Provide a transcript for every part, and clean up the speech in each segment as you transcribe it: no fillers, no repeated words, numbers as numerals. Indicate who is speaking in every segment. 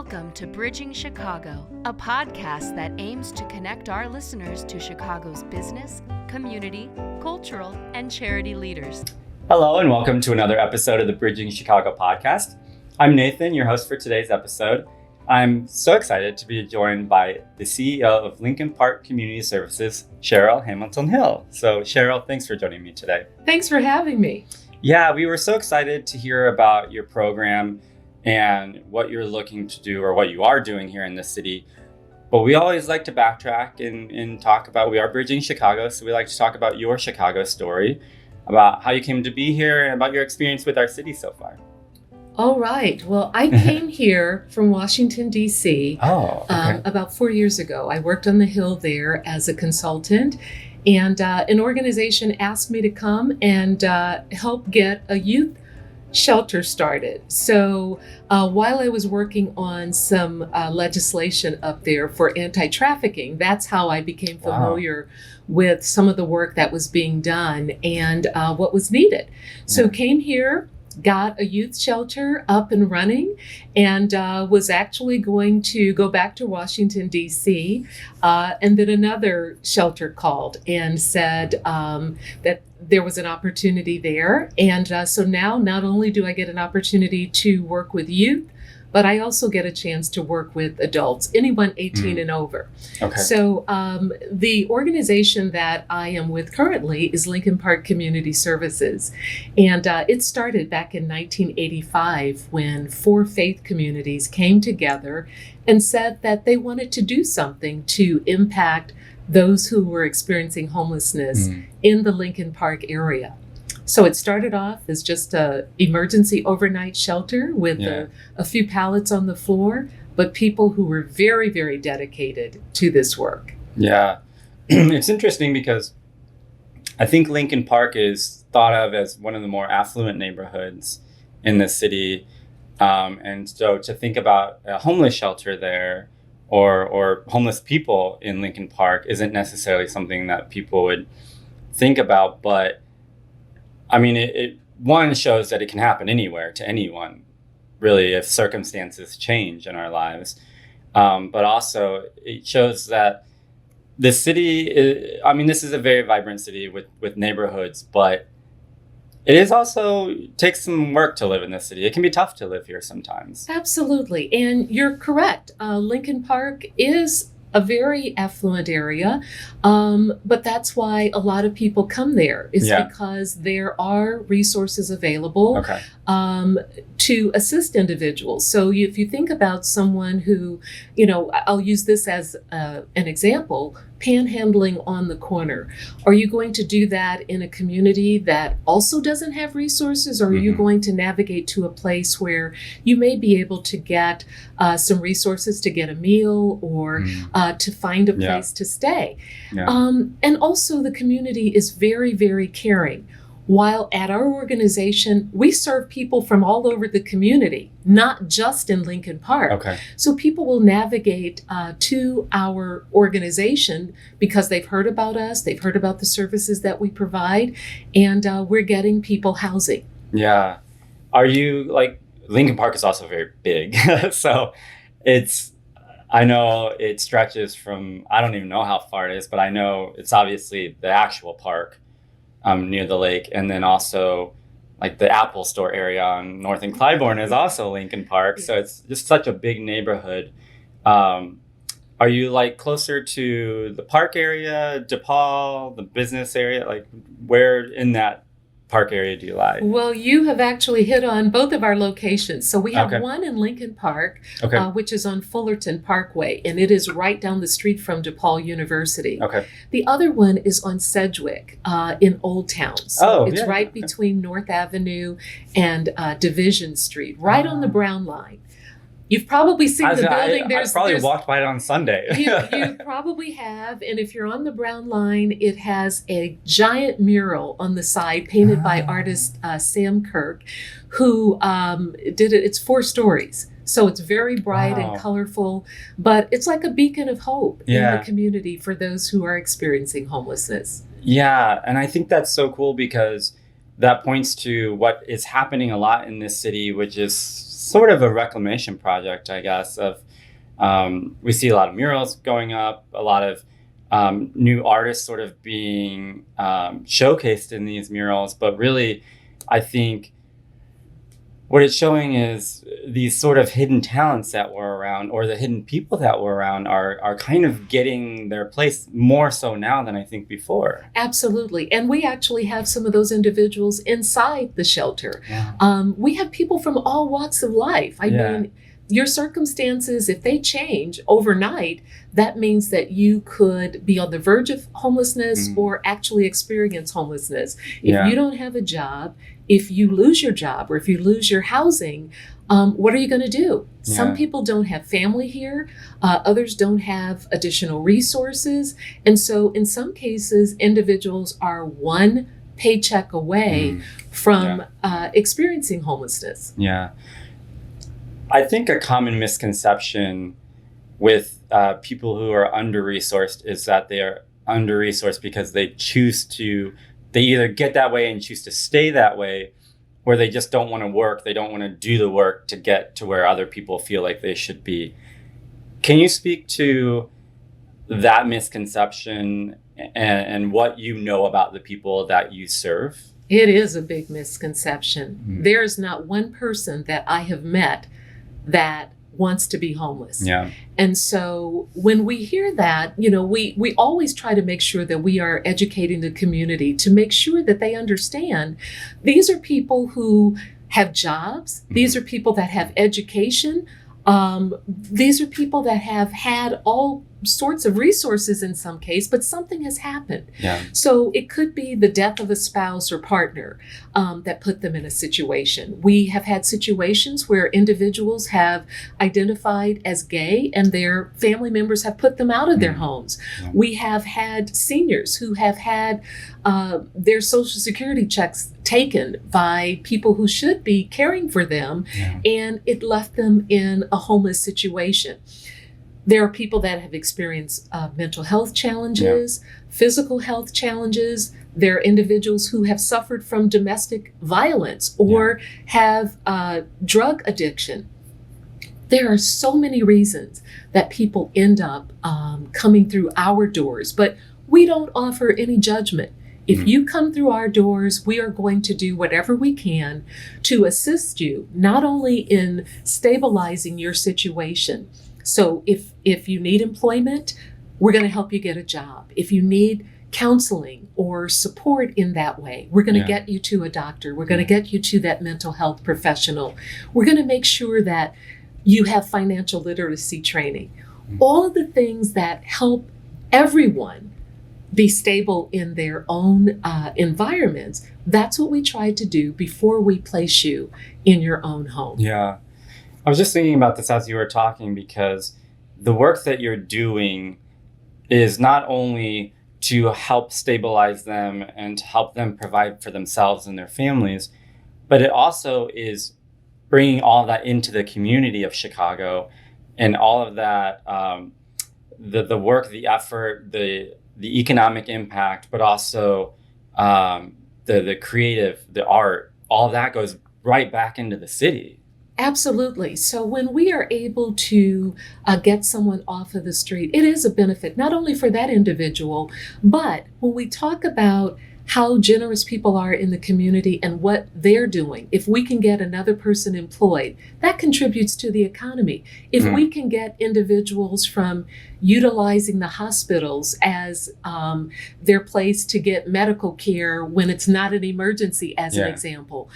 Speaker 1: Welcome to Bridging Chicago, a podcast that aims to connect our listeners to Chicago's business, community, cultural, and charity leaders.
Speaker 2: Hello, and welcome to another episode of the Bridging Chicago podcast. I'm Nathan, your host for today's episode. I'm so excited to be joined by the CEO of Lincoln Park Community Services, Cheryl Hamilton-Hill. So Cheryl, thanks for joining me today.
Speaker 3: Thanks for having me.
Speaker 2: Yeah, we were so excited to hear about your program and what you're looking to do or what you are doing here in the city. But we always like to backtrack and talk about, we are Bridging Chicago, so we like to talk about your Chicago story, about how you came to be here and about your experience with our city so far.
Speaker 3: All right. Well, I came here from Washington, D.C. About 4 years ago. I worked on the Hill there as a consultant, and an organization asked me to come and help get a youth shelter started. So while I was working on some legislation up there for anti-trafficking, that's how I became familiar with some of the work that was being done and what was needed. So came here, got a youth shelter up and running, and was actually going to go back to Washington, D.C. And then another shelter called and said that there was an opportunity there. And so now not only do I get an opportunity to work with youth, but I also get a chance to work with adults, anyone 18 and over. Okay. So the organization that I am with currently is Lincoln Park Community Services. And it started back in 1985 when 4 faith communities came together and said that they wanted to do something to impact those who were experiencing homelessness in the Lincoln Park area. So it started off as just an emergency overnight shelter with a few pallets on the floor, but people who were very, very dedicated to this work. Yeah,
Speaker 2: it's interesting because I think Lincoln Park is thought of as one of the more affluent neighborhoods in the city. And so to think about a homeless shelter there or homeless people in Lincoln Park isn't necessarily something that people would think about, but I mean, it one shows that it can happen anywhere to anyone, really, if circumstances change in our lives. But also, it shows that the city, this is a very vibrant city with neighborhoods, but it is also takes some work to live in this city. It can be tough to live here sometimes.
Speaker 3: Absolutely. And you're correct. Lincoln Park is a very affluent area, but that's why a lot of people come there, is because there are resources available to assist individuals. So if you think about someone who, I'll use this as an example, panhandling on the corner. Are you going to do that in a community that also doesn't have resources, or are you going to navigate to a place where you may be able to get some resources to get a meal or to find a place to stay? And also the community is very, very caring. While at our organization, we serve people from all over the community, not just in Lincoln Park. Okay. So people will navigate to our organization because they've heard about us, they've heard about the services that we provide, and we're getting people housing.
Speaker 2: Yeah. Are you, Lincoln Park is also very big. So I know it stretches from, I don't even know how far it is, but I know it's obviously the actual park near the lake. And then also the Apple Store area on North and Clybourne is also Lincoln Park. So it's just such a big neighborhood. Are you closer to the park area, DePaul, the business area? Where in that park area do you lie?
Speaker 3: Well, you have actually hit on both of our locations. So we have one in Lincoln Park, which is on Fullerton Parkway, and it is right down the street from DePaul University. Okay. The other one is on Sedgwick in Old Town. So it's right between North Avenue and Division Street, right on the Brown line. You've probably seen the building.
Speaker 2: I probably walked by it on Sunday.
Speaker 3: You probably have. And if you're on the Brown line, it has a giant mural on the side painted by artist Sam Kirk, who did it. It's 4 stories. So it's very bright and colorful, but it's like a beacon of hope in the community for those who are experiencing homelessness.
Speaker 2: Yeah. And I think that's so cool because that points to what is happening a lot in this city, which is sort of a reclamation project, I guess, of we see a lot of murals going up, a lot of new artists sort of being showcased in these murals. But really, I think what it's showing is these sort of hidden talents that were around, or the hidden people that were around, are kind of getting their place more so now than I think before.
Speaker 3: Absolutely. And we actually have some of those individuals inside the shelter.
Speaker 2: Yeah.
Speaker 3: We have people from all walks of life. I mean, your circumstances, if they change overnight, that means that you could be on the verge of homelessness or actually experience homelessness. If you don't have a job, if you lose your job, or if you lose your housing, what are you going to do? Some people don't have family here. Others don't have additional resources. And so in some cases, individuals are one paycheck away from experiencing homelessness.
Speaker 2: Yeah. I think a common misconception with people who are under-resourced is that they are under-resourced because they either get that way and choose to stay that way, or they just don't want to work. They don't want to do the work to get to where other people feel like they should be. Can you speak to that misconception and what you know about the people that you serve?
Speaker 3: It is a big misconception. There's not one person that I have met that wants to be homeless.
Speaker 2: Yeah.
Speaker 3: And so when we hear that, we always try to make sure that we are educating the community to make sure that they understand these are people who have jobs. These are people that have education. These are people that have had all sorts of resources in some case, but something has happened.
Speaker 2: Yeah.
Speaker 3: So it could be the death of a spouse or partner that put them in a situation. We have had situations where individuals have identified as gay and their family members have put them out of their homes. Yeah. We have had seniors who have had their Social Security checks taken by people who should be caring for them, and it left them in a homeless situation. There are people that have experienced mental health challenges, physical health challenges. There are individuals who have suffered from domestic violence or have drug addiction. There are so many reasons that people end up coming through our doors, but we don't offer any judgment. If you come through our doors, we are going to do whatever we can to assist you, not only in stabilizing your situation. So if you need employment, we're going to help you get a job. If you need counseling or support in that way, we're going to get you to a doctor. We're going to get you to that mental health professional. We're going to make sure that you have financial literacy training. All of the things that help everyone be stable in their own environments. That's what we try to do before we place you in your own home.
Speaker 2: Yeah. I was just thinking about this as you were talking, because the work that you're doing is not only to help stabilize them and to help them provide for themselves and their families, but it also is bringing all of that into the community of Chicago, and all of that, the work, the effort, the economic impact, but also the creative, the art, all that goes right back into the city.
Speaker 3: Absolutely. So when we are able to get someone off of the street, it is a benefit, not only for that individual, but when we talk about how generous people are in the community and what they're doing, if we can get another person employed, that contributes to the economy. If we can get individuals from utilizing the hospitals as their place to get medical care when it's not an emergency, as an example,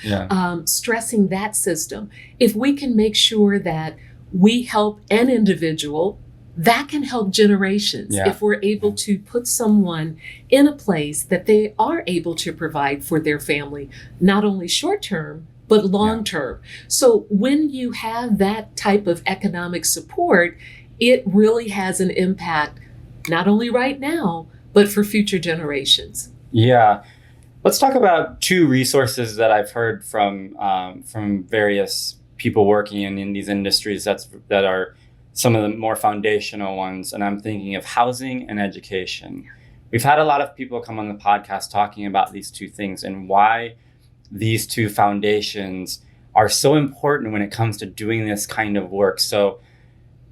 Speaker 3: stressing that system. If we can make sure that we help an individual, that can help generations. If we're able to put someone in a place that they are able to provide for their family, not only short term, but long term. So when you have that type of economic support, it really has an impact, not only right now, but for future generations.
Speaker 2: Yeah. Let's talk about two resources that I've heard from various people working in these industries that are some of the more foundational ones, and I'm thinking of housing and education. We've had a lot of people come on the podcast talking about these two things and why these two foundations are so important when it comes to doing this kind of work. So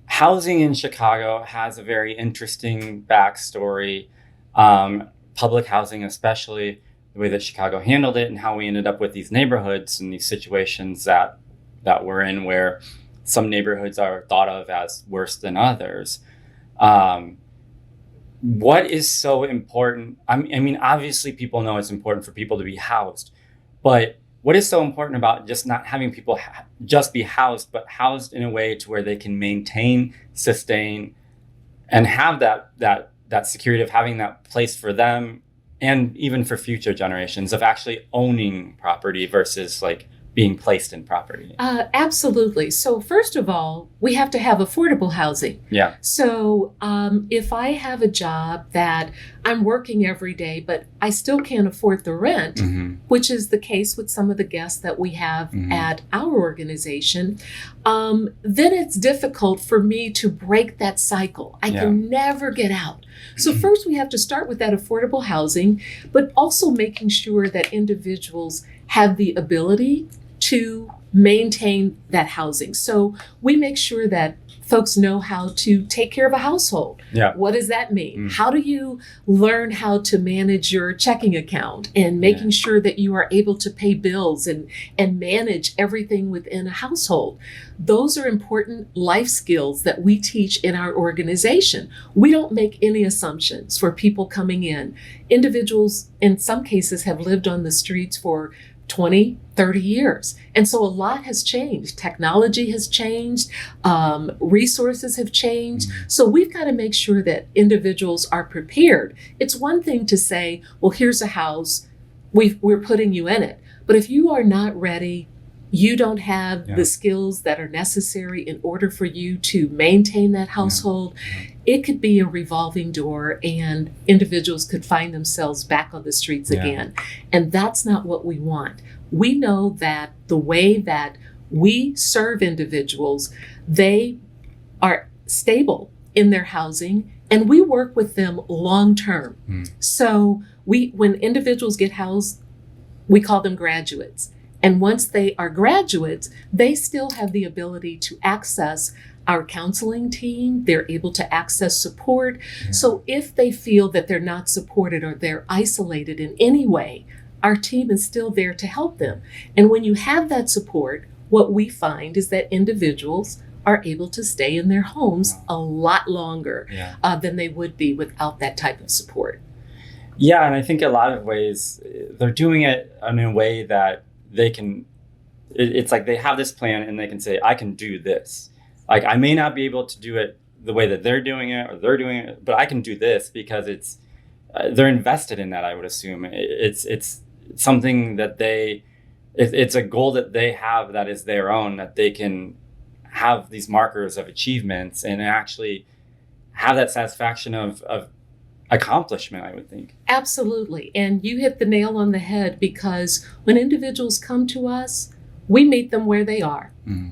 Speaker 2: housing in Chicago has a very interesting backstory. Public housing, especially the way that Chicago handled it and how we ended up with these neighborhoods and these situations that we're in, where some neighborhoods are thought of as worse than others. What is so important? I mean, obviously people know it's important for people to be housed, but what is so important about just not having people just be housed, but housed in a way to where they can maintain, sustain, and have that security of having that place for them and even for future generations, of actually owning property versus like being placed in property?
Speaker 3: Absolutely. So first of all, we have to have affordable housing.
Speaker 2: Yeah.
Speaker 3: So if I have a job that I'm working every day, but I still can't afford the rent, which is the case with some of the guests that we have at our organization, then it's difficult for me to break that cycle. I can never get out. So first we have to start with that affordable housing, but also making sure that individuals have the ability to maintain that housing. So we make sure that folks know how to take care of a household.
Speaker 2: Yeah.
Speaker 3: What does that mean? How do you learn how to manage your checking account and making sure that you are able to pay bills and manage everything within a household? Those are important life skills that we teach in our organization. We don't make any assumptions for people coming in. Individuals, in some cases, have lived on the streets for 20, 30 years. And so a lot has changed. Technology has changed. Resources have changed. So we've got to make sure that individuals are prepared. It's one thing to say, well, here's a house, we're putting you in it. But if you are not ready, you don't have the skills that are necessary in order for you to maintain that household, it could be a revolving door and individuals could find themselves back on the streets again. And that's not what we want. We know that the way that we serve individuals, they are stable in their housing and we work with them long term. So when individuals get housed, we call them graduates. And once they are graduates, they still have the ability to access our counseling team. They're able to access support. So if they feel that they're not supported or they're isolated in any way, our team is still there to help them. And when you have that support, what we find is that individuals are able to stay in their homes a lot longer than they would be without that type of support.
Speaker 2: Yeah, and I think a lot of ways they're doing it in a way that they can, it's like they have this plan and they can say, I can do this. Like, I may not be able to do it the way that they're doing it or they're doing it, but I can do this because it's, they're invested in that, I would assume. It's something that it's a goal that they have that is their own, that they can have these markers of achievements and actually have that satisfaction of accomplishment, I would think.
Speaker 3: Absolutely. And you hit the nail on the head, because when individuals come to us, we meet them where they are.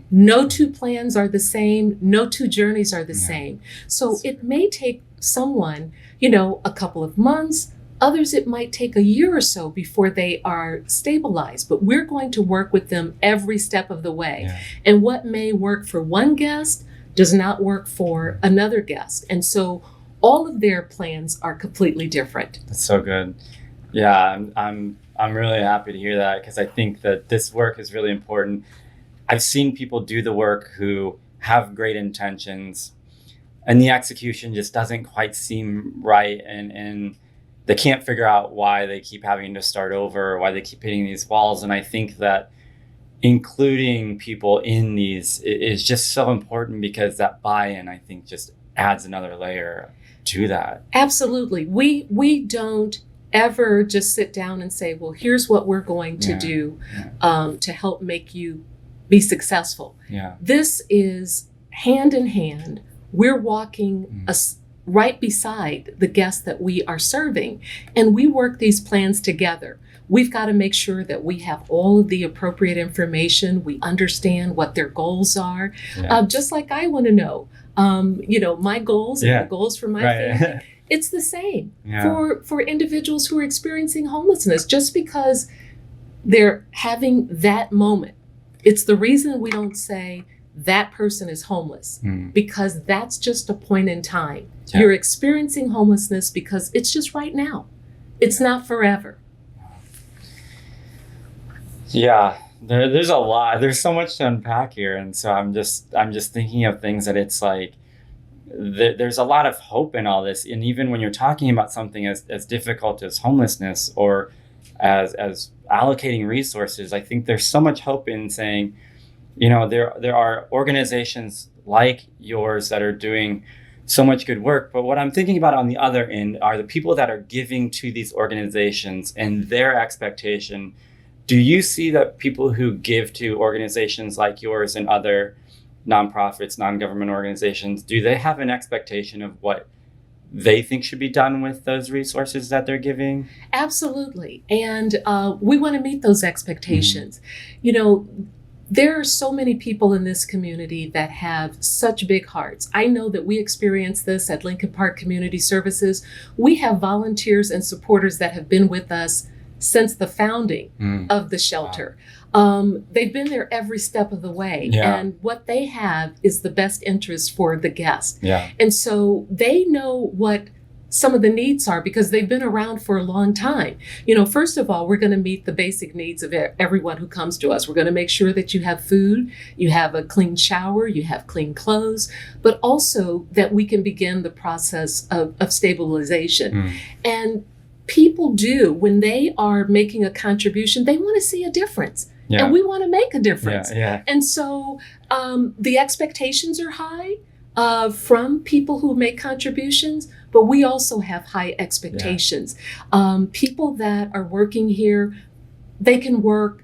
Speaker 3: No two plans are the same. No two journeys are the same. So it may take someone, a couple of months. Others, it might take a year or so before they are stabilized. But we're going to work with them every step of the way. And what may work for one guest does not work for another guest. And so all of their plans are completely different.
Speaker 2: That's so good. Yeah, I'm really happy to hear that, because I think that this work is really important. I've seen people do the work who have great intentions and the execution just doesn't quite seem right, and they can't figure out why they keep having to start over, or why they keep hitting these walls. And I think that including people in these is just so important, because that buy-in, I think, just adds another layer to that.
Speaker 3: Absolutely. We don't ever just sit down and say, well, here's what we're going to do to help make you be successful. This is hand in hand. We're walking right beside the guests that we are serving, and we work these plans together. We've got to make sure that we have all of the appropriate information. We understand what their goals are. Just like I want to know, my goals and the goals for my family. It's the same for individuals who are experiencing homelessness. Just because they're having that moment It's the reason we don't say that person is homeless, because that's just a point in time. Yeah. You're experiencing homelessness because it's just right now. It's not forever.
Speaker 2: Yeah, there's a lot. There's so much to unpack here, and so I'm just thinking of things that it's like there's a lot of hope in all this. And even when you're talking about something as difficult as homelessness or as allocating resources, I think there's so much hope in saying, you know, there are organizations like yours that are doing so much good work. But what I'm thinking about on the other end are the people that are giving to these organizations and their expectation. Do you see that people who give to organizations like yours and other nonprofits, non-government organizations, do they have an expectation of what they think should be done with those resources that they're giving?
Speaker 3: Absolutely. And we want to meet those expectations. You know, there are so many people in this community that have such big hearts. I know that we experience this at Lincoln Park Community Services. We have volunteers and supporters that have been with us since the founding of the shelter. They've been there every step of the way. Yeah. And what they have is the best interest for the guest. Yeah. And so they know what some of the needs are because they've been around for a long time. You know, first of all, we're going to meet the basic needs of everyone who comes to us. We're going to make sure that you have food, you have a clean shower, you have clean clothes, but also that we can begin the process of stabilization. And people do, when they are making a contribution, they want to see a difference. Yeah. And we want to make a difference. Yeah, yeah. And so the expectations are high from people who make contributions, but we also have high expectations. Yeah. People that are working here, they can work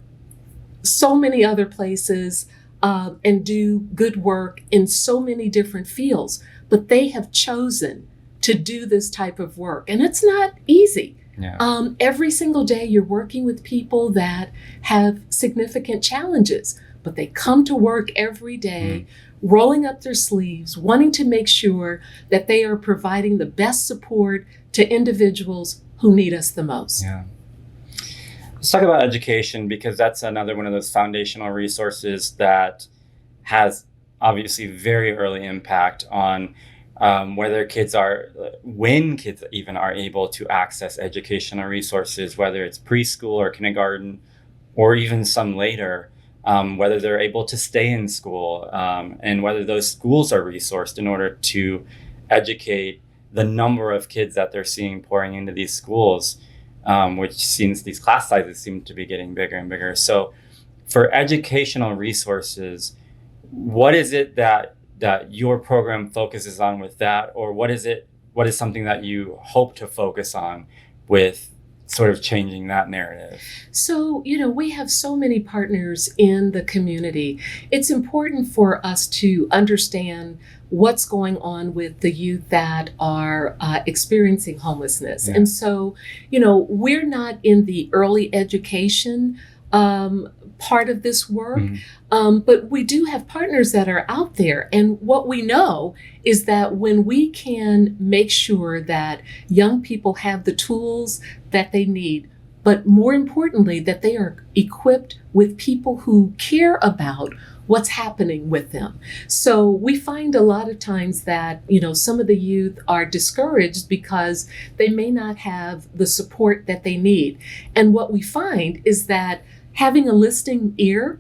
Speaker 3: so many other places and do good work in so many different fields, but they have chosen to do this type of work. And it's not easy. Yeah. Every single day you're working with people that have significant challenges, but they come to work every day, rolling up their sleeves, wanting to make sure that they are providing the best support to individuals who need us the most. Yeah.
Speaker 2: Let's talk about education, because that's another one of those foundational resources that has obviously very early impact on when kids even are able to access educational resources, whether it's preschool or kindergarten, or even some later, whether they're able to stay in school, and whether those schools are resourced in order to educate the number of kids that they're seeing pouring into these schools, which seems these class sizes seem to be getting bigger and bigger. So for educational resources, what is it that your program focuses on with that, or what is something that you hope to focus on with sort of changing that narrative?
Speaker 3: So, you know, we have so many partners in the community. It's important for us to understand what's going on with the youth that are experiencing homelessness. Yeah. And so, you know, we're not in the early education part of this work, but we do have partners that are out there. And what we know is that when we can make sure that young people have the tools that they need, but more importantly, that they are equipped with people who care about what's happening with them. So we find a lot of times that, you know, some of the youth are discouraged because they may not have the support that they need. And what we find is that having a listening ear,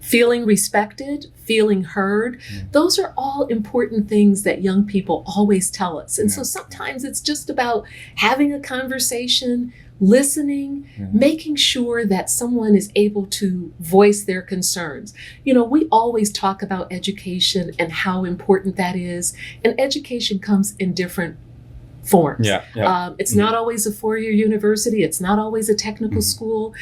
Speaker 3: feeling respected, feeling heard, those are all important things that young people always tell us. And so sometimes it's just about having a conversation, listening, making sure that someone is able to voice their concerns. You know, we always talk about education and how important that is, and education comes in different forms. It's not always a four-year university. It's not always a technical school.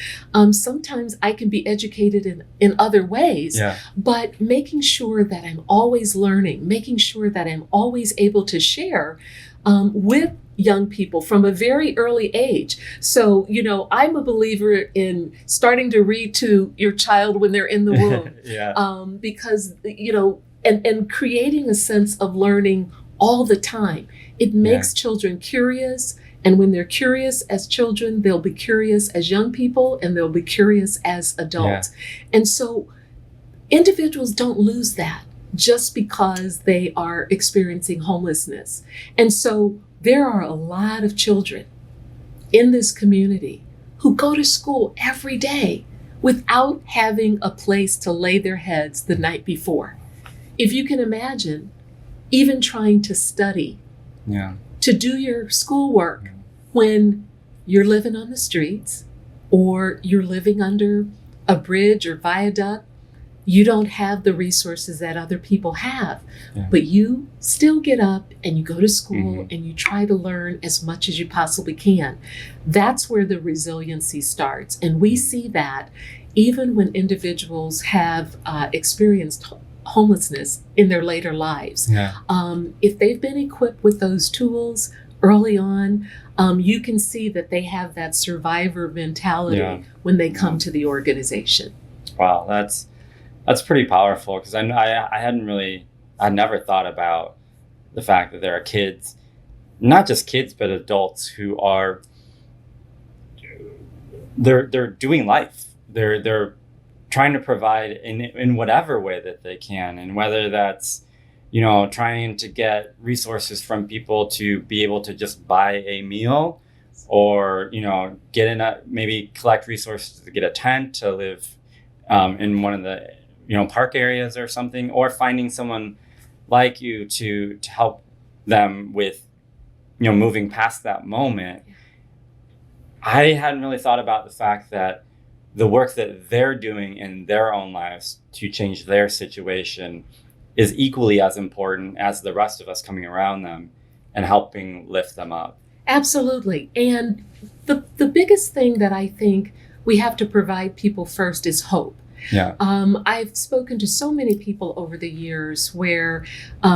Speaker 3: Sometimes I can be educated in other ways, but making sure that I'm always learning, making sure that I'm always able to share with young people from a very early age. So, you know, I'm a believer in starting to read to your child when they're in the womb, because, you know, and creating a sense of learning all the time. It makes children curious. And when they're curious as children, they'll be curious as young people, and they'll be curious as adults. And so individuals don't lose that just because they are experiencing homelessness. And so there are a lot of children in this community who go to school every day without having a place to lay their heads the night before. If you can imagine, even trying to study, to do your schoolwork when you're living on the streets or you're living under a bridge or viaduct, you don't have the resources that other people have, but you still get up and you go to school and you try to learn as much as you possibly can. That's where the resiliency starts. And we see that even when individuals have experienced homelessness in their later lives. If they've been equipped with those tools early on, you can see that they have that survivor mentality when they come to the organization.
Speaker 2: Wow, that's pretty powerful, because I never thought about the fact that there are kids, not just kids, but adults who are, they're doing life. They're trying to provide in whatever way that they can, and whether that's, trying to get resources from people to be able to just buy a meal, or, maybe collect resources to get a tent to live in one of the park areas or something, or finding someone like you to help them with, moving past that moment. I hadn't really thought about the fact that the work that they're doing in their own lives to change their situation is equally as important as the rest of us coming around them and helping lift them up.
Speaker 3: Absolutely. And the biggest thing that I think we have to provide people first is hope. I've spoken to so many people over the years where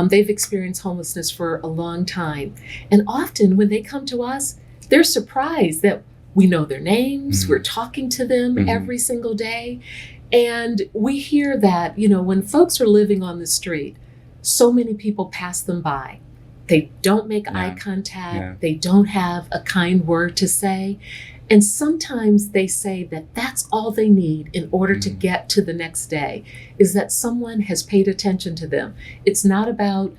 Speaker 3: they've experienced homelessness for a long time. And often when they come to us, they're surprised that we know their names, we're talking to them every single day. And we hear that, when folks are living on the street, so many people pass them by. They don't make eye contact. They don't have a kind word to say. And sometimes they say that that's all they need in order to get to the next day, is that someone has paid attention to them. It's not about,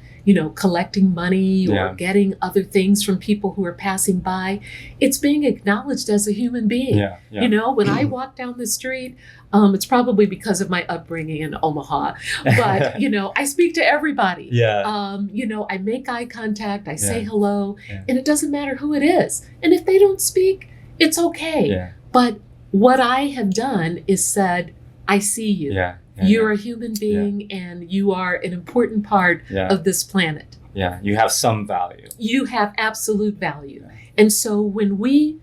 Speaker 3: collecting money or getting other things from people who are passing by. It's being acknowledged as a human being. When I walk down the street, it's probably because of my upbringing in Omaha, but, I speak to everybody. I make eye contact, I say hello, and it doesn't matter who it is. And if they don't speak, it's okay. But what I have done is said, I see you. You're a human being and you are an important part of this planet.
Speaker 2: You have some value.
Speaker 3: You have absolute value. And so when we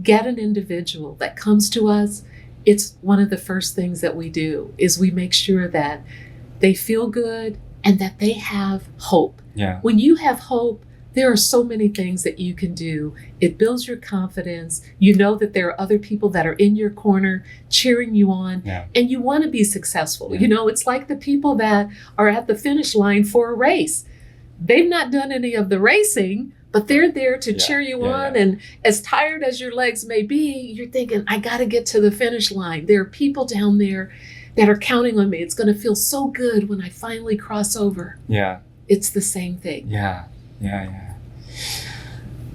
Speaker 3: get an individual that comes to us, it's one of the first things that we do is we make sure that they feel good and that they have hope. When you have hope, there are so many things that you can do. It builds your confidence. You know that there are other people that are in your corner cheering you on, and you want to be successful. It's like the people that are at the finish line for a race. They've not done any of the racing, but they're there to cheer you on. And as tired as your legs may be, you're thinking, I got to get to the finish line. There are people down there that are counting on me. It's going to feel so good when I finally cross over. It's the same thing.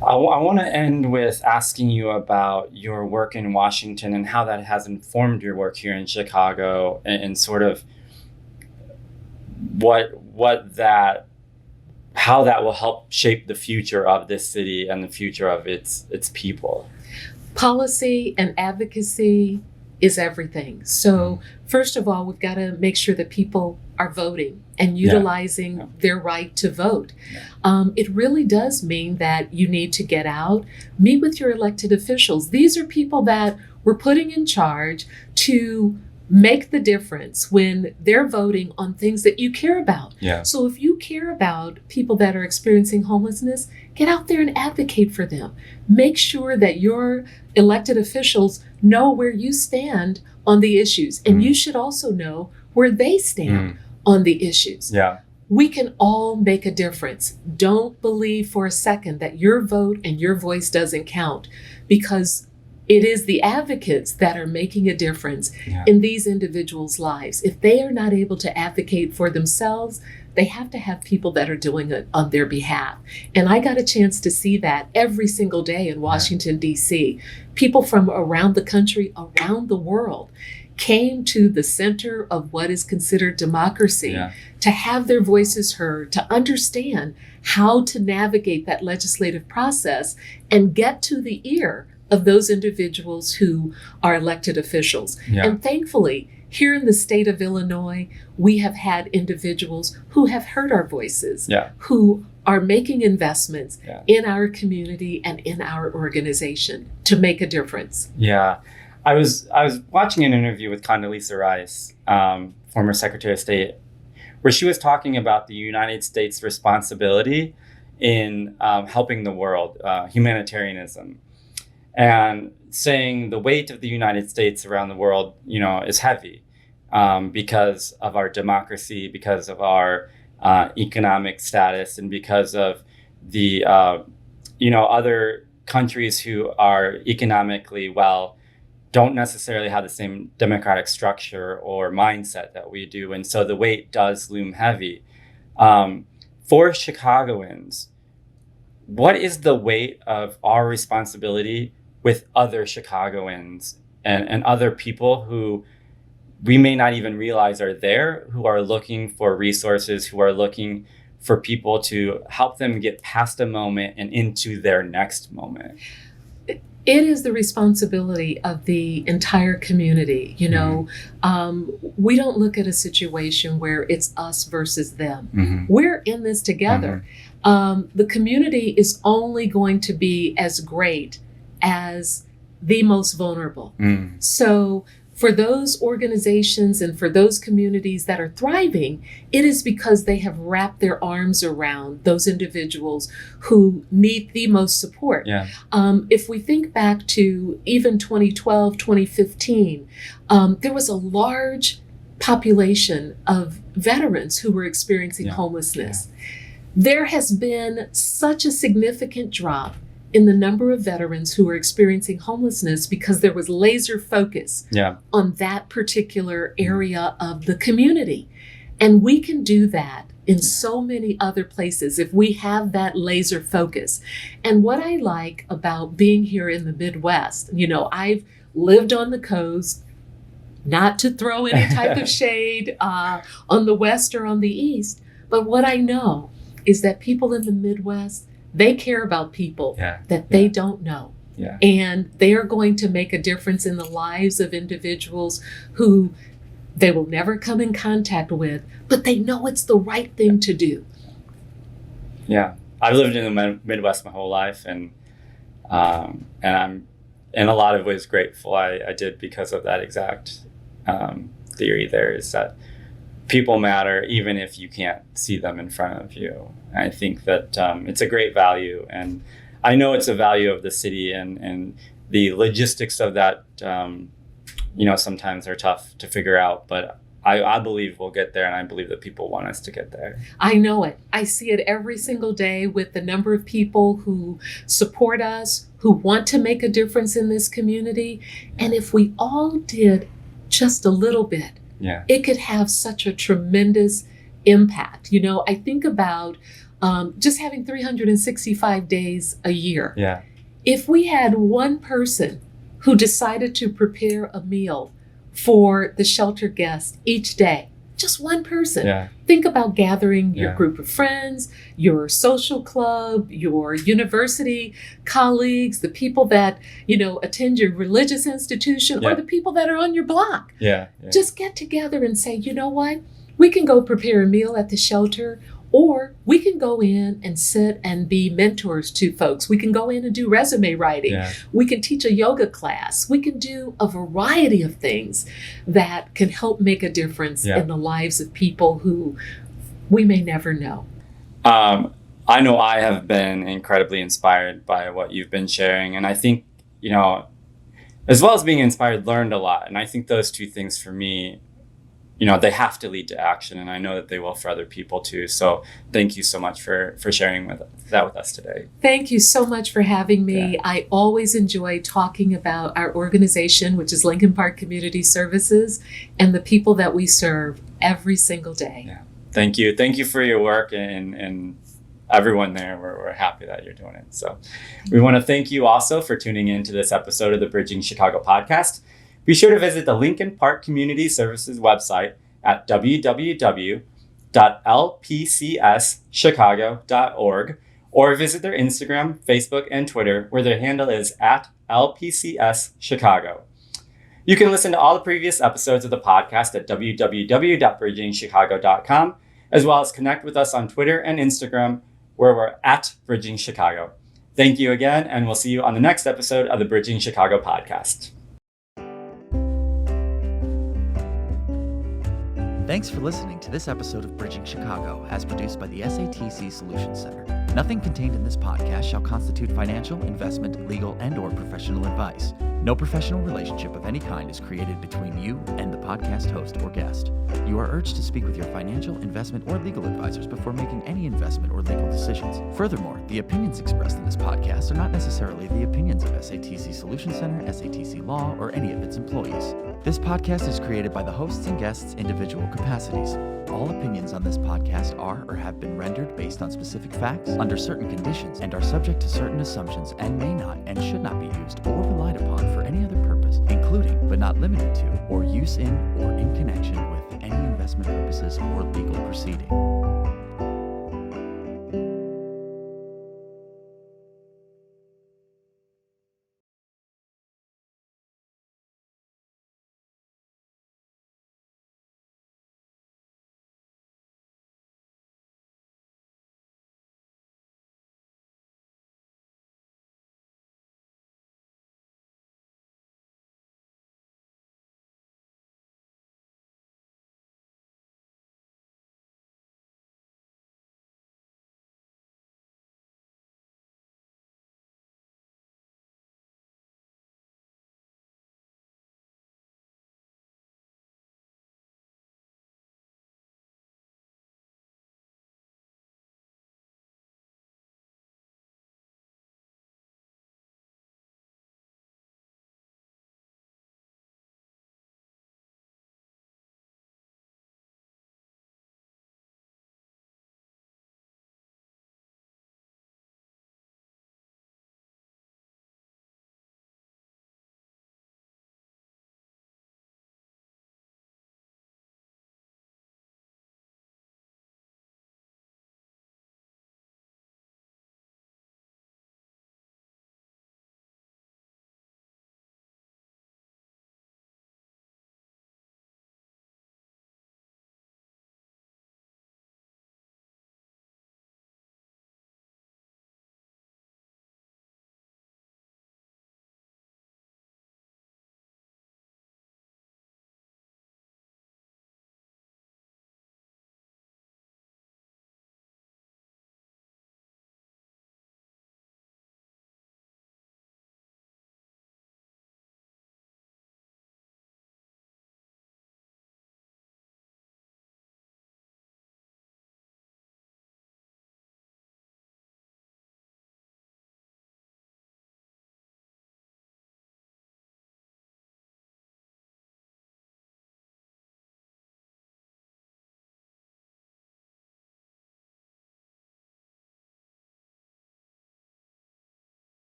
Speaker 2: I want to end with asking you about your work in Washington and how that has informed your work here in Chicago, and sort of how that will help shape the future of this city and the future of its people.
Speaker 3: Policy and advocacy is everything. So first of all, we've got to make sure that people are voting and utilizing their right to vote. It really does mean that you need to get out, meet with your elected officials. These are people that we're putting in charge to make the difference when they're voting on things that you care about. So if you care about people that are experiencing homelessness, get out there and advocate for them. Make sure that your elected officials know where you stand on the issues. And you should also know where they stand on the issues. we can all make a difference. Don't believe for a second that your vote and your voice doesn't count, because it is the advocates that are making a difference in these individuals' lives. If they are not able to advocate for themselves, they have to have people that are doing it on their behalf. And I got a chance to see that every single day in Washington, D.C. People from around the country, around the world, came to the center of what is considered democracy to have their voices heard, to understand how to navigate that legislative process and get to the ear of those individuals who are elected officials. And thankfully, here in the state of Illinois, we have had individuals who have heard our voices, who are making investments in our community and in our organization to make a difference.
Speaker 2: I was watching an interview with Condoleezza Rice, former Secretary of State, where she was talking about the United States' responsibility in helping the world, humanitarianism, and saying the weight of the United States around the world, is heavy because of our democracy, because of our economic status, and because of the other countries who are economically well don't necessarily have the same democratic structure or mindset that we do. And so the weight does loom heavy. For Chicagoans, what is the weight of our responsibility with other Chicagoans and other people who we may not even realize are there, who are looking for resources, who are looking for people to help them get past a moment and into their next moment?
Speaker 3: It is the responsibility of the entire community. We don't look at a situation where it's us versus them. We're in this together. The community is only going to be as great as the most vulnerable. So for those organizations and for those communities that are thriving, it is because they have wrapped their arms around those individuals who need the most support. If we think back to even 2012, 2015, there was a large population of veterans who were experiencing homelessness. There has been such a significant drop in the number of veterans who are experiencing homelessness because there was laser focus on that particular area of the community. And we can do that in so many other places if we have that laser focus. And what I like about being here in the Midwest, I've lived on the coast, not to throw any type of shade on the West or on the East, but what I know is that people in the Midwest, they care about people that they don't know. And they are going to make a difference in the lives of individuals who they will never come in contact with, but they know it's the right thing to do.
Speaker 2: I've lived in the Midwest my whole life, and I'm in a lot of ways grateful I did, because of that exact theory there, is that people matter even if you can't see them in front of you. And I think that it's a great value, and I know it's a value of the city, and the logistics of that, sometimes are tough to figure out, but I believe we'll get there, and I believe that people want us to get there.
Speaker 3: I know it. I see it every single day with the number of people who support us, who want to make a difference in this community. And if we all did just a little bit, it could have such a tremendous impact. I think about just having 365 days a year. If we had one person who decided to prepare a meal for the shelter guest each day, just one person. Think about gathering your group of friends, your social club, your university colleagues, the people that, attend your religious institution, or the people that are on your block. Just get together and say, you know what? We can go prepare a meal at the shelter, or we can go in and sit and be mentors to folks. We can go in and do resume writing. We can teach a yoga class. We can do a variety of things that can help make a difference in the lives of people who we may never know.
Speaker 2: I know I have been incredibly inspired by what you've been sharing. And I think, as well as being inspired, learned a lot. And I think those two things for me they have to lead to action, and I know that they will for other people too. So thank you so much for sharing that with us today.
Speaker 3: Thank you so much for having me.
Speaker 2: Yeah.
Speaker 3: I always enjoy talking about our organization, which is Lincoln Park Community Services, and the people that we serve every single day.
Speaker 2: Yeah. Thank you for your work, and everyone there. We're happy that you're doing it. So we want to thank you also for tuning in to this episode of the Bridging Chicago podcast. Be sure to visit the Lincoln Park Community Services website at www.lpcschicago.org, or visit their Instagram, Facebook, and Twitter, where their handle is @LPCSChicago. You can listen to all the previous episodes of the podcast at www.bridgingchicago.com, as well as connect with us on Twitter and Instagram, where we're @BridgingChicago. Thank you again, and we'll see you on the next episode of the Bridging Chicago podcast.
Speaker 4: Thanks for listening to this episode of Bridging Chicago, as produced by the SATC Solutions Center. Nothing contained in this podcast shall constitute financial, investment, legal, and/or professional advice. No professional relationship of any kind is created between you and the podcast host or guest. You are urged to speak with your financial, investment, or legal advisors before making any investment or legal decisions. Furthermore, the opinions expressed in this podcast are not necessarily the opinions of SATC Solutions Center, SATC Law, or any of its employees. This podcast is created by the hosts and guests' individual capacities. All opinions on this podcast are or have been rendered based on specific facts, under certain conditions, and are subject to certain assumptions, and may not and should not be used or relied upon for any other purpose, including but not limited to, or use in or in connection with any investment purposes or legal proceeding.